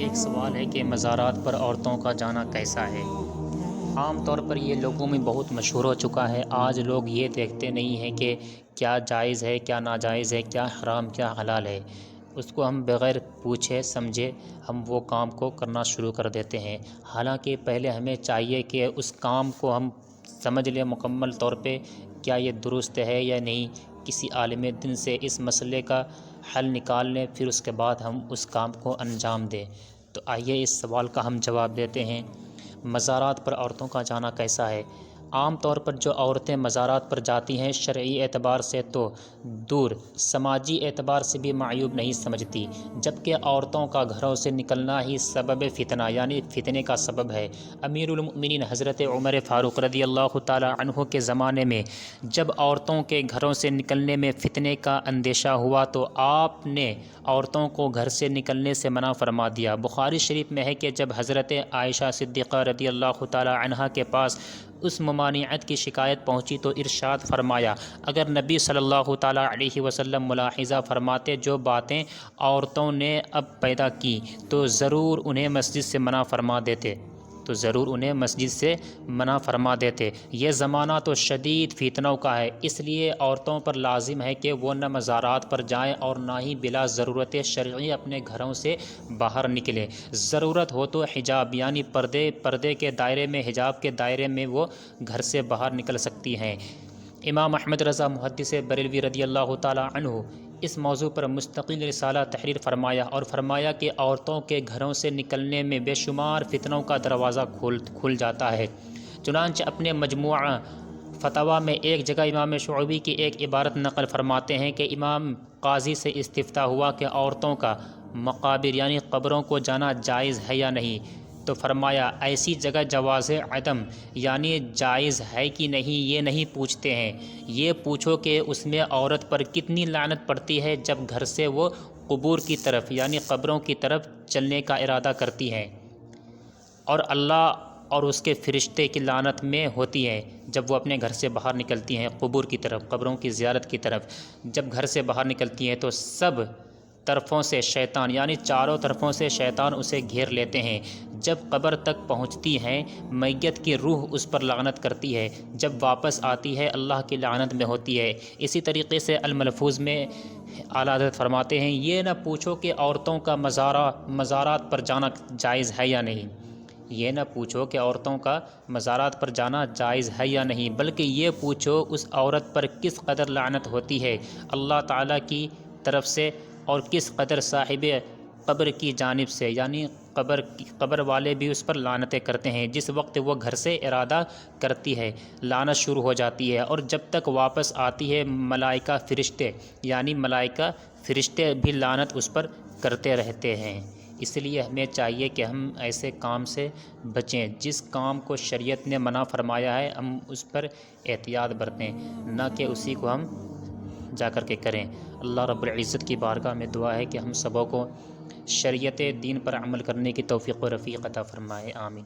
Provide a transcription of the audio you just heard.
ایک سوال ہے کہ مزارات پر عورتوں کا جانا کیسا ہے؟ عام طور پر یہ لوگوں میں بہت مشہور ہو چکا ہے۔ آج لوگ یہ دیکھتے نہیں ہیں کہ کیا جائز ہے، کیا ناجائز ہے، کیا حرام، کیا حلال ہے۔ اس کو ہم بغیر پوچھے سمجھے ہم وہ کام کو کرنا شروع کر دیتے ہیں۔ حالانکہ پہلے ہمیں چاہیے کہ اس کام کو ہم سمجھ لیں مکمل طور پہ، کیا یہ درست ہے یا نہیں۔ کسی عالم دین سے اس مسئلے کا حل نکال لیں، پھر اس کے بعد ہم اس کام کو انجام دیں۔ تو آئیے اس سوال کا ہم جواب دیتے ہیں۔ مزارات پر عورتوں کا جانا کیسا ہے؟ عام طور پر جو عورتیں مزارات پر جاتی ہیں شرعی اعتبار سے تو دور، سماجی اعتبار سے بھی معیوب نہیں سمجھتی، جبکہ عورتوں کا گھروں سے نکلنا ہی سبب فتنہ یعنی فتنے کا سبب ہے۔ امیر المؤمنین حضرت عمر فاروق رضی اللہ تعالی عنہ کے زمانے میں جب عورتوں کے گھروں سے نکلنے میں فتنے کا اندیشہ ہوا تو آپ نے عورتوں کو گھر سے نکلنے سے منع فرما دیا۔ بخاری شریف میں ہے کہ جب حضرت عائشہ صدیقہ رضی اللہ تعالی عنہا کے پاس اس ممانعت کی شکایت پہنچی تو ارشاد فرمایا، اگر نبی صلی اللہ تعالی علیہ وسلم ملاحظہ فرماتے جو باتیں عورتوں نے اب پیدا کی تو ضرور انہیں مسجد سے منع فرما دیتے۔ یہ زمانہ تو شدید فتنوں کا ہے، اس لیے عورتوں پر لازم ہے کہ وہ نہ مزارات پر جائیں اور نہ ہی بلا ضرورت شرعی اپنے گھروں سے باہر نکلیں۔ ضرورت ہو تو حجاب یعنی پردے کے دائرے میں، حجاب کے دائرے میں وہ گھر سے باہر نکل سکتی ہیں۔ امام احمد رضا محدث بریلوی رضی اللہ تعالی عنہ اس موضوع پر مستقل رسالہ تحریر فرمایا اور فرمایا کہ عورتوں کے گھروں سے نکلنے میں بے شمار فتنوں کا دروازہ کھل جاتا ہے۔ چنانچہ اپنے مجموعہ فتاویٰ میں ایک جگہ امام شعبی کی ایک عبارت نقل فرماتے ہیں کہ امام قاضی سے استفتاء ہوا کہ عورتوں کا مقابر یعنی قبروں کو جانا جائز ہے یا نہیں، تو فرمایا ایسی جگہ جواز عدم یعنی جائز ہے کہ نہیں یہ نہیں پوچھتے ہیں، یہ پوچھو کہ اس میں عورت پر کتنی لعنت پڑتی ہے جب گھر سے وہ قبور کی طرف یعنی قبروں کی طرف چلنے کا ارادہ کرتی ہیں، اور اللہ اور اس کے فرشتے کی لعنت میں ہوتی ہے جب وہ اپنے گھر سے باہر نکلتی ہیں قبور کی طرف، قبروں کی زیارت کی طرف۔ جب گھر سے باہر نکلتی ہیں تو سب طرفوں سے شیطان یعنی چاروں طرفوں سے شیطان اسے گھیر لیتے ہیں۔ جب قبر تک پہنچتی ہیں میت کی روح اس پر لعنت کرتی ہے، جب واپس آتی ہے اللہ کی لعنت میں ہوتی ہے۔ اسی طریقے سے الملفوظ میں اعلیٰ حضرت فرماتے ہیں، یہ نہ پوچھو کہ عورتوں کا مزارات پر جانا جائز ہے یا نہیں، یہ نہ پوچھو کہ عورتوں کا مزارات پر جانا جائز ہے یا نہیں، بلکہ یہ پوچھو اس عورت پر کس قدر لعنت ہوتی ہے اللہ تعالیٰ کی طرف سے اور کس قدر صاحب قبر کی جانب سے، یعنی قبر والے بھی اس پر لعنتیں کرتے ہیں۔ جس وقت وہ گھر سے ارادہ کرتی ہے لعنت شروع ہو جاتی ہے، اور جب تک واپس آتی ہے ملائکہ فرشتے بھی لعنت اس پر کرتے رہتے ہیں۔ اس لیے ہمیں چاہیے کہ ہم ایسے کام سے بچیں، جس کام کو شریعت نے منع فرمایا ہے ہم اس پر احتیاط برتیں، نہ کہ اسی کو ہم جا کر کے کریں۔ اللہ رب العزت کی بارگاہ میں دعا ہے کہ ہم سبوں کو شریعت دین پر عمل کرنے کی توفیق و رفیق عطا فرمائے، آمین۔